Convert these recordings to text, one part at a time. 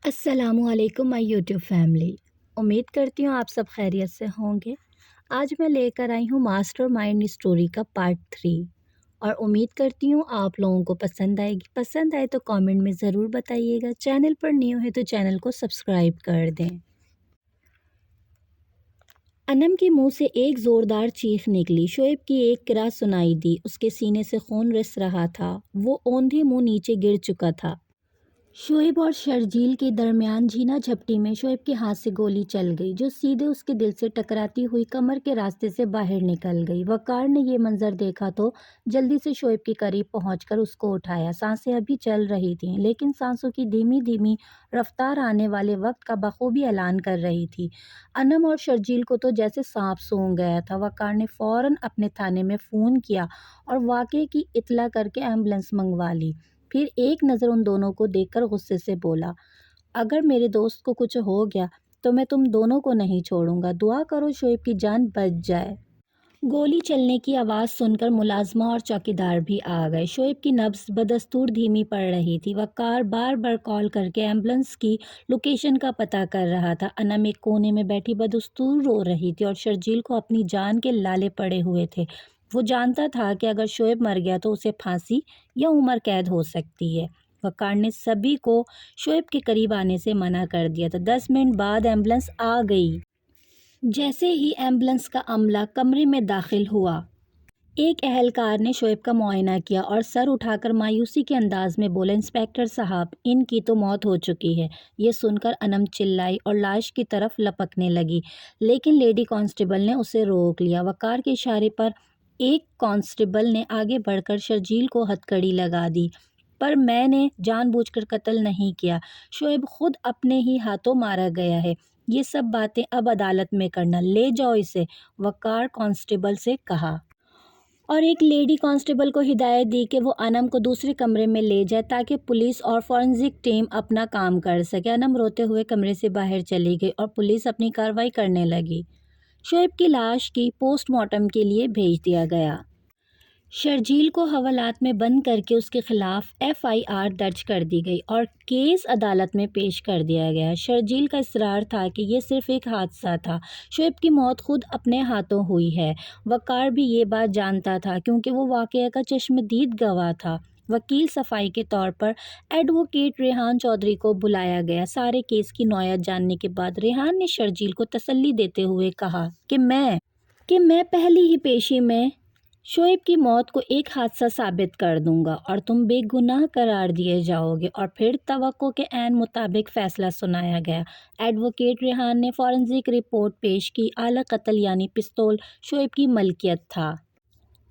السلام علیکم مائی YouTube family, امید کرتی ہوں آپ سب خیریت سے ہوں گے۔ آج میں لے کر آئی ہوں ماسٹر مائنڈ اسٹوری کا پارٹ 3 اور امید کرتی ہوں آپ لوگوں کو پسند آئے گی۔ پسند آئے تو کامنٹ میں ضرور بتائیے گا۔ چینل پر نیو ہے تو چینل کو سبسکرائب کر دیں۔ انم کے منہ سے ایک زوردار چیخ نکلی۔ شعیب کی ایک کرا سنائی دی۔ اس کے سینے سے خون رس رہا تھا۔ وہ اوندھے منہ نیچے گر چکا تھا۔ شعیب اور شرجیل کے درمیان جھینا جھپٹی میں شعیب کے ہاتھ سے گولی چل گئی جو سیدھے اس کے دل سے ٹکراتی ہوئی کمر کے راستے سے باہر نکل گئی۔ وقار نے یہ منظر دیکھا تو جلدی سے شعیب کے قریب پہنچ کر اس کو اٹھایا۔ سانسیں ابھی چل رہی تھیں لیکن سانسوں کی دھیمی دھیمی رفتار آنے والے وقت کا بخوبی اعلان کر رہی تھی۔ انم اور شرجیل کو تو جیسے سانپ سونگھ گیا تھا۔ وقار نے فوراً اپنے تھانے میں فون کیا اور واقعے کی اطلاع کر کے ایمبولینس منگوا لی۔ پھر ایک نظر ان دونوں کو دیکھ کر غصے سے بولا، اگر میرے دوست کو کچھ ہو گیا تو میں تم دونوں کو نہیں چھوڑوں گا۔ دعا کرو شعیب کی جان بچ جائے۔ گولی چلنے کی آواز سن کر ملازمہ اور چوکیدار بھی آ گئے۔ شعیب کی نبض بدستور دھیمی پڑ رہی تھی۔ وقار بار بار کال کر کے ایمبولینس کی لوکیشن کا پتہ کر رہا تھا۔ انم ایک کونے میں بیٹھی بدستور رو رہی تھی اور شرجیل کو اپنی جان کے لالے پڑے ہوئے تھے۔ وہ جانتا تھا کہ اگر شعیب مر گیا تو اسے پھانسی یا عمر قید ہو سکتی ہے۔ وقار نے سبھی کو شعیب کے قریب آنے سے منع کر دیا تھا۔ 10 منٹ بعد ایمبولینس آ گئی۔ جیسے ہی ایمبولینس کا عملہ کمرے میں داخل ہوا، ایک اہلکار نے شعیب کا معائنہ کیا اور سر اٹھا کر مایوسی کے انداز میں بولا، انسپکٹر صاحب، ان کی تو موت ہو چکی ہے۔ یہ سن کر انم چلائی اور لاش کی طرف لپکنے لگی لیکن لیڈی کانسٹیبل نے اسے روک لیا۔ وقار کے اشارے پر ایک کانسٹیبل نے آگے بڑھ کر شرجیل کو ہتھکڑی لگا دی، پر میں نے جان بوجھ کر قتل نہیں کیا۔ شعیب خود اپنے ہی ہاتھوں مارا گیا ہے۔ یہ سب باتیں اب عدالت میں کرنا، لے جاؤ اسے، وقار کانسٹیبل سے کہا۔ اور ایک لیڈی کانسٹیبل کو ہدایت دی کہ وہ انم کو دوسرے کمرے میں لے جائے تاکہ پولیس اور فورنزک ٹیم اپنا کام کر سکے۔ انم روتے ہوئے کمرے سے باہر چلی گئی اور پولیس اپنی کارروائی کرنے لگی۔ شعیب کی لاش کی پوسٹ مارٹم کے لیے بھیج دیا گیا۔ شرجیل کو حوالات میں بند کر کے اس کے خلاف FIR درج کر دی گئی اور کیس عدالت میں پیش کر دیا گیا۔ شرجیل کا اصرار تھا کہ یہ صرف ایک حادثہ تھا، شعیب کی موت خود اپنے ہاتھوں ہوئی ہے۔ وقار بھی یہ بات جانتا تھا کیونکہ وہ واقعہ کا چشمدید گواہ تھا۔ وکیل صفائی کے طور پر ایڈوکیٹ ریحان چودھری کو بلایا گیا۔ سارے کیس کی نوعیت جاننے کے بعد ریحان نے شرجیل کو تسلی دیتے ہوئے کہا کہ میں پہلی ہی پیشی میں شعیب کی موت کو ایک حادثہ ثابت کر دوں گا اور تم بے گناہ قرار دیے جاؤ گے۔ اور پھر توقع کے عین مطابق فیصلہ سنایا گیا۔ ایڈوکیٹ ریحان نے فورنزک رپورٹ پیش کی۔ آلہ قتل یعنی پستول شعیب کی ملکیت تھا۔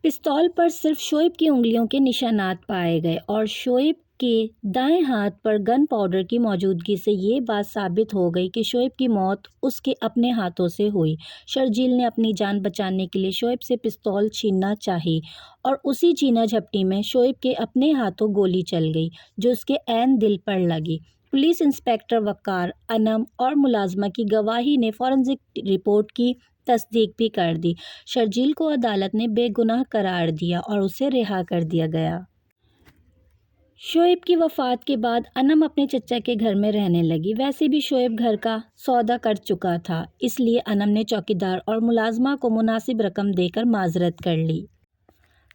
پستول پر صرف شعیب کی انگلیوں کے نشانات پائے گئے اور شعیب کے دائیں ہاتھ پر گن پاؤڈر کی موجودگی سے یہ بات ثابت ہو گئی کہ شعیب کی موت اس کے اپنے ہاتھوں سے ہوئی۔ شرجیل نے اپنی جان بچانے کے لیے شعیب سے پستول چھیننا چاہی اور اسی چھینا جھپٹی میں شعیب کے اپنے ہاتھوں گولی چل گئی جو اس کے عین دل پر لگی۔ پولیس انسپکٹر وقار، انم اور ملازمہ کی گواہی نے فورنزک رپورٹ کی تصدیق بھی کر دی۔ شرجیل کو عدالت نے بے گناہ قرار دیا اور اسے رہا کر دیا گیا۔ شعیب کی وفات کے بعد انم اپنے چچا کے گھر میں رہنے لگی۔ ویسے بھی شعیب گھر کا سودا کر چکا تھا، اس لیے انم نے چوکیدار اور ملازمہ کو مناسب رقم دے کر معذرت کر لی۔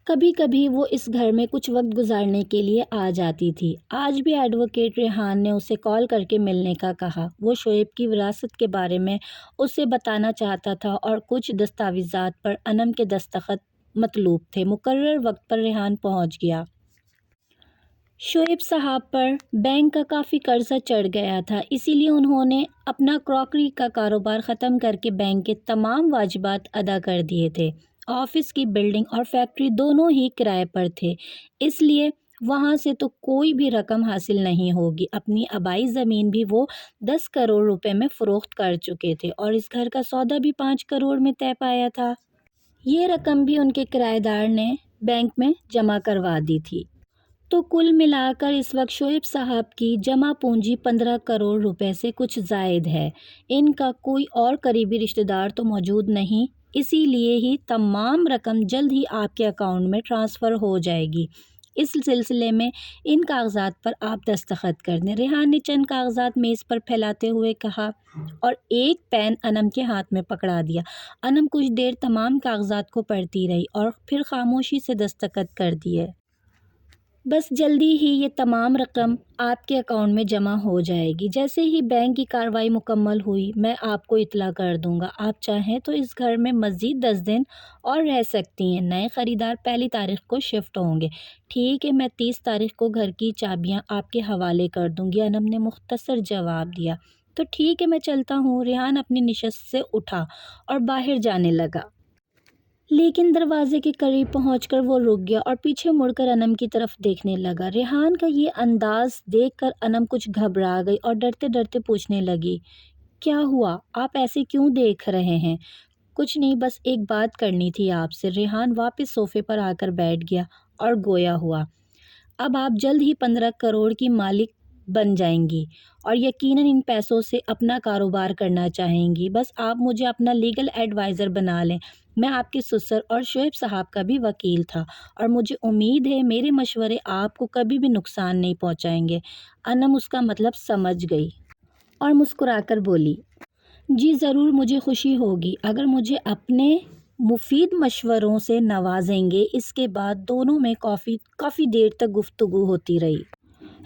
کبھی کبھی وہ اس گھر میں کچھ وقت گزارنے کے لیے آ جاتی تھی۔ آج بھی ایڈوکیٹ ریحان نے اسے کال کر کے ملنے کا کہا۔ وہ شعیب کی وراثت کے بارے میں اسے بتانا چاہتا تھا اور کچھ دستاویزات پر انم کے دستخط مطلوب تھے۔ مقررہ وقت پر ریحان پہنچ گیا۔ شعیب صاحب پر بینک کا کافی قرضہ چڑھ گیا تھا، اسی لیے انہوں نے اپنا کراکری کا کاروبار ختم کر کے بینک کے تمام واجبات ادا کر دیے تھے۔ آفس کی بلڈنگ اور فیکٹری دونوں ہی کرائے پر تھے، اس لیے وہاں سے تو کوئی بھی رقم حاصل نہیں ہوگی۔ اپنی آبائی زمین بھی وہ 10 کروڑ روپے میں فروخت کر چکے تھے اور اس گھر کا سودا بھی 5 کروڑ میں طے پایا تھا۔ یہ رقم بھی ان کے کرایہ دار نے بینک میں جمع کروا دی تھی۔ تو کل ملا کر اس وقت شعیب صاحب کی جمع پونجی 15 کروڑ روپے سے کچھ زائد ہے۔ ان کا کوئی اور قریبی رشتہ دار تو موجود نہیں، اسی لیے ہی تمام رقم جلد ہی آپ کے اکاؤنٹ میں ٹرانسفر ہو جائے گی۔ اس سلسلے میں ان کاغذات پر آپ دستخط کر دیں۔ ریحان نے چند کاغذات میز پر پھیلاتے ہوئے کہا اور ایک پین انم کے ہاتھ میں پکڑا دیا۔ انم کچھ دیر تمام کاغذات کو پڑھتی رہی اور پھر خاموشی سے دستخط کر دیے۔ بس جلدی ہی یہ تمام رقم آپ کے اکاؤنٹ میں جمع ہو جائے گی۔ جیسے ہی بینک کی کارروائی مکمل ہوئی میں آپ کو اطلاع کر دوں گا۔ آپ چاہیں تو اس گھر میں مزید 10 دن اور رہ سکتی ہیں۔ نئے خریدار 1 تاریخ کو شفٹ ہوں گے۔ ٹھیک ہے، میں 30 تاریخ کو گھر کی چابیاں آپ کے حوالے کر دوں گی، انم نے مختصر جواب دیا۔ تو ٹھیک ہے، میں چلتا ہوں۔ ریحان اپنی نشست سے اٹھا اور باہر جانے لگا، لیکن دروازے کے قریب پہنچ کر وہ رک گیا اور پیچھے مڑ کر انم کی طرف دیکھنے لگا۔ ریحان کا یہ انداز دیکھ کر انم کچھ گھبرا گئی اور ڈرتے ڈرتے پوچھنے لگی، کیا ہوا؟ آپ ایسے کیوں دیکھ رہے ہیں؟ کچھ نہیں، بس ایک بات کرنی تھی آپ سے۔ ریحان واپس صوفے پر آ کر بیٹھ گیا اور گویا ہوا، اب آپ جلد ہی 15 کروڑ کی مالک بن جائیں گی اور یقیناً ان پیسوں سے اپنا کاروبار کرنا چاہیں گی۔ بس آپ مجھے اپنا لیگل ایڈوائزر بنا لیں۔ میں آپ کے سسر اور شعیب صاحب کا بھی وکیل تھا اور مجھے امید ہے میرے مشورے آپ کو کبھی بھی نقصان نہیں پہنچائیں گے۔ انم اس کا مطلب سمجھ گئی اور مسکرا کر بولی، جی ضرور، مجھے خوشی ہوگی اگر مجھے اپنے مفید مشوروں سے نوازیں گے۔ اس کے بعد دونوں میں کافی دیر تک گفتگو ہوتی رہی۔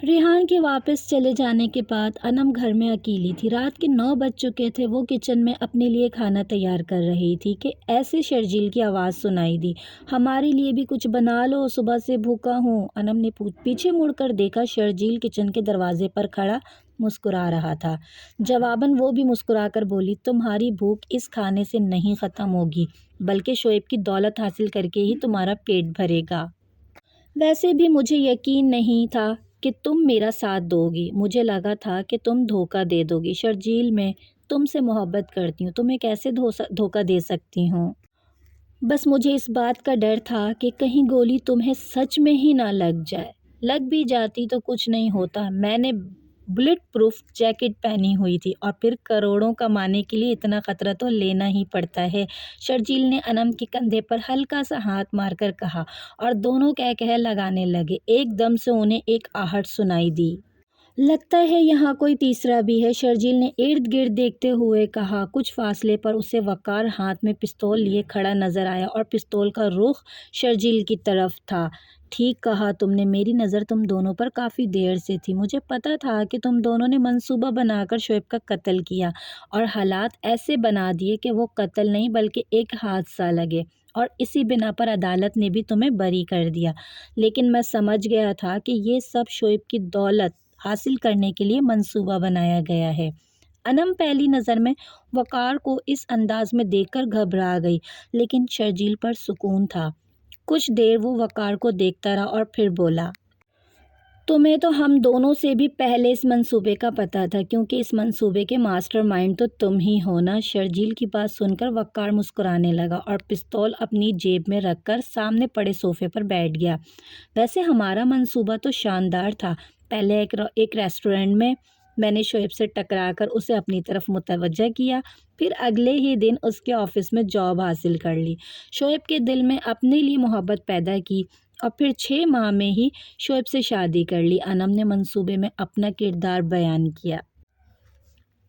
ریحان کے واپس چلے جانے کے بعد انم گھر میں اکیلی تھی۔ رات کے 9 بج چکے تھے۔ وہ کچن میں اپنے لیے کھانا تیار کر رہی تھی کہ ایسے شرجیل کی آواز سنائی دی، ہمارے لیے بھی کچھ بنا لو، صبح سے بھوکا ہوں۔ انم نے پیچھے مڑ کر دیکھا، شرجیل کچن کے دروازے پر کھڑا مسکرا رہا تھا۔ جواباً وہ بھی مسکرا کر بولی، تمہاری بھوک اس کھانے سے نہیں ختم ہوگی بلکہ شعیب کی دولت حاصل کر کے ہی تمہارا پیٹ بھرے گا۔ ویسے بھی مجھے یقین نہیں تھا کہ تم میرا ساتھ دو گی، مجھے لگا تھا کہ تم دھوکہ دے دو گی۔ شرجیل، میں تم سے محبت کرتی ہوں، تمہیں کیسے دھوکہ دے سکتی ہوں؟ بس مجھے اس بات کا ڈر تھا کہ کہیں گولی تمہیں سچ میں ہی نہ لگ جائے۔ لگ بھی جاتی تو کچھ نہیں ہوتا، میں نے بلٹ پروف جیکٹ پہنی ہوئی تھی اور پھر کروڑوں کمانے کے لیے اتنا خطرہ تو لینا ہی پڑتا ہے۔ شرجیل نے انم کے کندھے پر ہلکا سا ہاتھ مار کر کہا اور دونوں کہہ لگانے لگے۔ ایک دم سے انہیں ایک آہٹ سنائی دی۔ لگتا ہے یہاں کوئی تیسرا بھی ہے، شرجیل نے ارد گرد دیکھتے ہوئے کہا۔ کچھ فاصلے پر اسے وقار ہاتھ میں پستول لیے کھڑا نظر آیا اور پستول کا رخ شرجیل کی طرف تھا۔ ٹھیک کہا تم نے، میری نظر تم دونوں پر کافی دیر سے تھی۔ مجھے پتا تھا کہ تم دونوں نے منصوبہ بنا کر شعیب کا قتل کیا اور حالات ایسے بنا دیے کہ وہ قتل نہیں بلکہ ایک حادثہ لگے، اور اسی بنا پر عدالت نے بھی تمہیں بری کر دیا۔ لیکن میں سمجھ گیا تھا کہ یہ سب شعیب کی دولت حاصل کرنے کے لیے منصوبہ بنایا گیا ہے۔ انم پہلی نظر میں وقار کو اس انداز میں دیکھ کر گھبرا گئی، لیکن شرجیل پر سکون تھا۔ کچھ دیر وہ وقار کو دیکھتا رہا اور پھر بولا، تمہیں تو ہم دونوں سے بھی پہلے اس منصوبے کا پتہ تھا، کیونکہ اس منصوبے کے ماسٹر مائنڈ تو تم ہی ہو نا۔ شرجیل کی بات سن کر وقار مسکرانے لگا اور پستول اپنی جیب میں رکھ کر سامنے پڑے صوفے پر بیٹھ گیا۔ ویسے ہمارا منصوبہ تو شاندار تھا۔ پہلے ایک ریسٹورنٹ میں نے شعیب سے ٹکرا کر اسے اپنی طرف متوجہ کیا، پھر اگلے ہی دن اس کے آفس میں جاب حاصل کر لی، شعیب کے دل میں اپنے لیے محبت پیدا کی اور پھر 6 ماہ میں ہی شعیب سے شادی کر لی۔ انم نے منصوبے میں اپنا کردار بیان کیا۔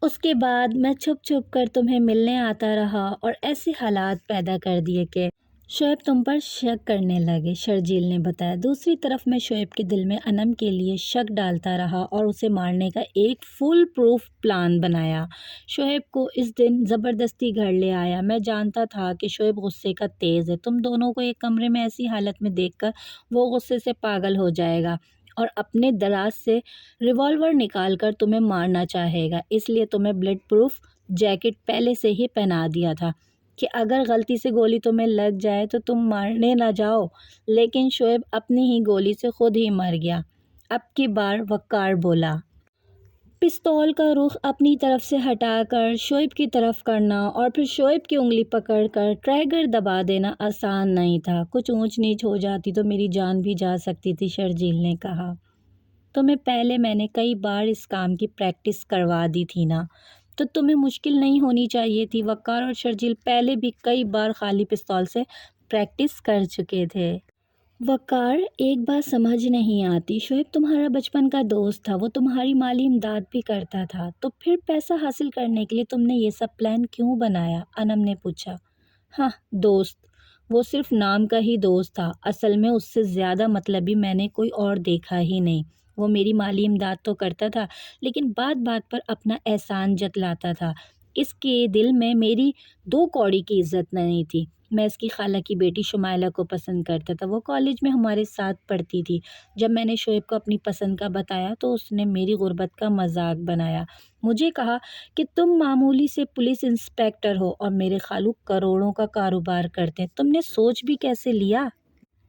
اس کے بعد میں چھپ چھپ کر تمہیں ملنے آتا رہا اور ایسے حالات پیدا کر دیے کہ شعیب تم پر شک کرنے لگے، شرجیل نے بتایا۔ دوسری طرف میں شعیب کے دل میں انم کے لیے شک ڈالتا رہا اور اسے مارنے کا ایک فل پروف پلان بنایا۔ شعیب کو اس دن زبردستی گھر لے آیا۔ میں جانتا تھا کہ شعیب غصے کا تیز ہے، تم دونوں کو ایک کمرے میں ایسی حالت میں دیکھ کر وہ غصے سے پاگل ہو جائے گا اور اپنے دراز سے ریوالور نکال کر تمہیں مارنا چاہے گا، اس لیے تمہیں بلٹ پروف جیکٹ پہلے سے ہی پہنا دیا تھا کہ اگر غلطی سے گولی تمہیں لگ جائے تو تم مارنے نہ جاؤ۔ لیکن شعیب اپنی ہی گولی سے خود ہی مر گیا۔ اب کی بار وقار بولا، پستول کا رخ اپنی طرف سے ہٹا کر شعیب کی طرف کرنا اور پھر شعیب کی انگلی پکڑ کر ٹریگر دبا دینا آسان نہیں تھا، کچھ اونچ نیچ ہو جاتی تو میری جان بھی جا سکتی تھی، شرجیل نے کہا۔ تمہیں پہلے میں نے کئی بار اس کام کی پریکٹس کروا دی تھی نا، تو تمہیں مشکل نہیں ہونی چاہیے تھی۔ وقار اور شرجیل پہلے بھی کئی بار خالی پستول سے پریکٹس کر چکے تھے۔ وقار، ایک بات سمجھ نہیں آتی، شعیب تمہارا بچپن کا دوست تھا، وہ تمہاری مالی امداد بھی کرتا تھا، تو پھر پیسہ حاصل کرنے کے لیے تم نے یہ سب پلان کیوں بنایا؟ انم نے پوچھا۔ ہاں، دوست، وہ صرف نام کا ہی دوست تھا، اصل میں اس سے زیادہ مطلبی میں نے کوئی اور دیکھا ہی نہیں۔ وہ میری مالی امداد تو کرتا تھا، لیکن بات بات پر اپنا احسان جتلاتا تھا۔ اس کے دل میں میری 2 کوڑی کی عزت نہیں تھی۔ میں اس کی خالہ کی بیٹی شمائلہ کو پسند کرتا تھا، وہ کالج میں ہمارے ساتھ پڑھتی تھی۔ جب میں نے شعیب کو اپنی پسند کا بتایا تو اس نے میری غربت کا مذاق بنایا، مجھے کہا کہ تم معمولی سے پولیس انسپیکٹر ہو اور میرے خالو کروڑوں کا کاروبار کرتے ہیں، تم نے سوچ بھی کیسے لیا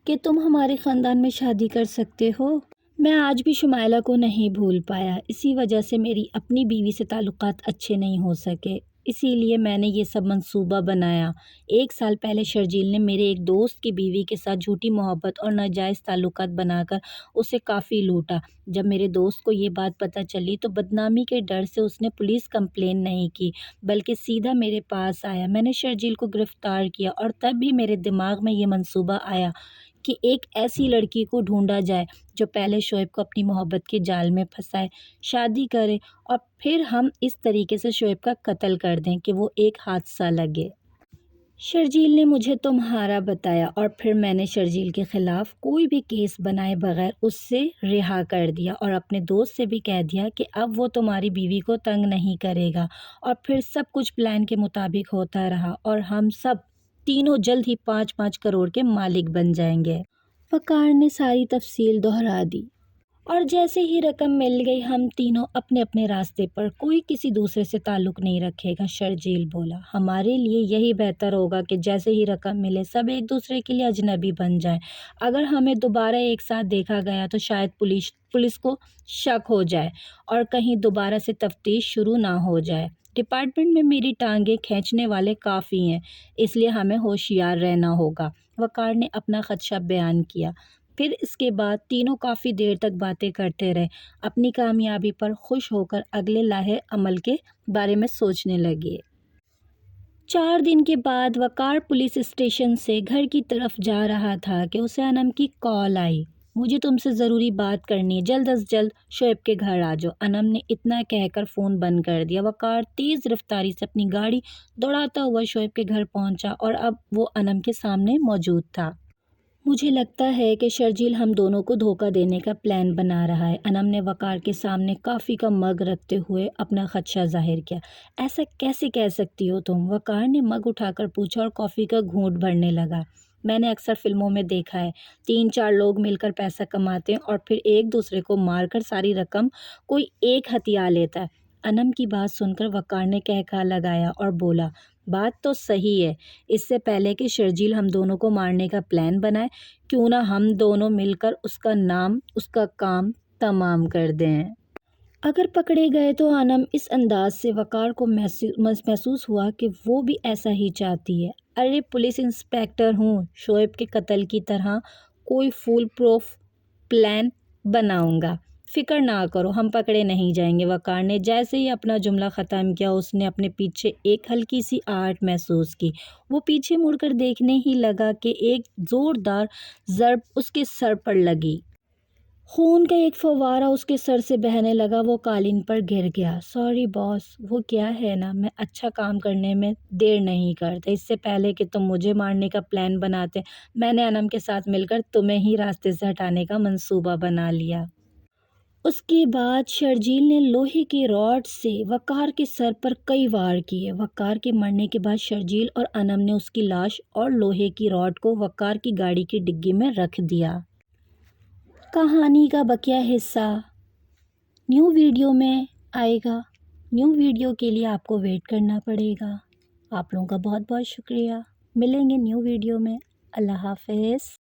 کہ تم ہمارے خاندان میں شادی کر سکتے ہو؟ میں آج بھی شمائلہ کو نہیں بھول پایا، اسی وجہ سے میری اپنی بیوی سے تعلقات اچھے نہیں ہو سکے، اسی لیے میں نے یہ سب منصوبہ بنایا۔ 1 سال پہلے شرجیل نے میرے ایک دوست کی بیوی کے ساتھ جھوٹی محبت اور ناجائز تعلقات بنا کر اسے کافی لوٹا۔ جب میرے دوست کو یہ بات پتہ چلی تو بدنامی کے ڈر سے اس نے پولیس کمپلین نہیں کی، بلکہ سیدھا میرے پاس آیا۔ میں نے شرجیل کو گرفتار کیا اور تب بھی میرے دماغ میں یہ منصوبہ آیا کہ ایک ایسی لڑکی کو ڈھونڈا جائے جو پہلے شعیب کو اپنی محبت کے جال میں پھنسائے، شادی کرے اور پھر ہم اس طریقے سے شعیب کا قتل کر دیں کہ وہ ایک حادثہ لگے۔ شرجیل نے مجھے تمہارا بتایا اور پھر میں نے شرجیل کے خلاف کوئی بھی کیس بنائے بغیر اس سے رہا کر دیا اور اپنے دوست سے بھی کہہ دیا کہ اب وہ تمہاری بیوی کو تنگ نہیں کرے گا، اور پھر سب کچھ پلان کے مطابق ہوتا رہا اور ہم سب تینوں جلد ہی 5-5 کروڑ کے مالک بن جائیں گے۔ وقار نے ساری تفصیل دہرا دی۔ اور جیسے ہی رقم مل گئی ہم تینوں اپنے اپنے راستے پر، کوئی کسی دوسرے سے تعلق نہیں رکھے گا۔ شرجیل بولا، ہمارے لیے یہی بہتر ہوگا کہ جیسے ہی رقم ملے سب ایک دوسرے کے لیے اجنبی بن جائیں۔ اگر ہمیں دوبارہ ایک ساتھ دیکھا گیا تو شاید پولیس کو شک ہو جائے اور کہیں دوبارہ سے تفتیش شروع نہ ہو جائے۔ ڈپارٹمنٹ میں میری ٹانگیں کھینچنے والے کافی ہیں، اس لیے ہمیں ہوشیار رہنا ہوگا، وقار نے اپنا خدشہ بیان کیا۔ پھر اس کے بعد تینوں کافی دیر تک باتیں کرتے رہے، اپنی کامیابی پر خوش ہو کر اگلے لاہے عمل کے بارے میں سوچنے لگے۔ 4 دن کے بعد وقار پولیس اسٹیشن سے گھر کی طرف جا رہا تھا کہ اسے انم کی کال آئی۔ مجھے تم سے ضروری بات کرنی ہے، جلد از جلد شعیب کے گھر آ جاؤ۔ انم نے اتنا کہہ کر فون بند کر دیا۔ وقار تیز رفتاری سے اپنی گاڑی دوڑاتا ہوا شعیب کے گھر پہنچا اور اب وہ انم کے سامنے موجود تھا۔ مجھے لگتا ہے کہ شرجیل ہم دونوں کو دھوکہ دینے کا پلان بنا رہا ہے، انم نے وقار کے سامنے کافی کا مگ رکھتے ہوئے اپنا خدشہ ظاہر کیا۔ ایسا کیسے کہہ سکتی ہو تم؟ وقار نے مگ اٹھا کر پوچھا اور کافی کا گھونٹ بھرنے لگا۔ میں نے اکثر فلموں میں دیکھا ہے، 3-4 لوگ مل کر پیسہ کماتے ہیں اور پھر ایک دوسرے کو مار کر ساری رقم کوئی ایک ہتھیا لیتا ہے۔ انم کی بات سن کر وقار نے کہکہا لگایا اور بولا، بات تو صحیح ہے، اس سے پہلے کہ شرجیل ہم دونوں کو مارنے کا پلان بنائے، کیوں نہ ہم دونوں مل کر اس کا نام، اس کا کام تمام کر دیں۔ اگر پکڑے گئے تو انم اس انداز سے وقار کو محسوس ہوا کہ وہ بھی ایسا ہی چاہتی ہے۔ ارے پولیس انسپیکٹر ہوں، شعیب کے قتل کی طرح کوئی فول پروف پلان بناؤں گا، فکر نہ کرو، ہم پکڑے نہیں جائیں گے۔ وقار نے جیسے ہی اپنا جملہ ختم کیا اس نے اپنے پیچھے ایک ہلکی سی آہٹ محسوس کی۔ وہ پیچھے مڑ کر دیکھنے ہی لگا کہ ایک زوردار ضرب اس کے سر پر لگی۔ خون کا ایک فوارہ اس کے سر سے بہنے لگا، وہ قالین پر گر گیا۔ سوری باس، وہ کیا ہے نا، میں اچھا کام کرنے میں دیر نہیں کرتا۔ اس سے پہلے کہ تم مجھے مارنے کا پلان بناتے، میں نے انم کے ساتھ مل کر تمہیں ہی راستے سے ہٹانے کا منصوبہ بنا لیا۔ اس کے بعد شرجیل نے لوہے کی راڈ سے وقار کے سر پر کئی وار کیے۔ وقار کے مرنے کے بعد شرجیل اور انم نے اس کی لاش اور لوہے کی راڈ کو وقار کی گاڑی کی ڈگی میں رکھ دیا۔ کہانی کا بقیہ حصہ نیو ویڈیو میں آئے گا۔ نیو ویڈیو کے لیے آپ کو ویٹ کرنا پڑے گا۔ آپ لوگوں کا بہت بہت شکریہ، ملیں گے نیو ویڈیو میں۔ اللہ حافظ۔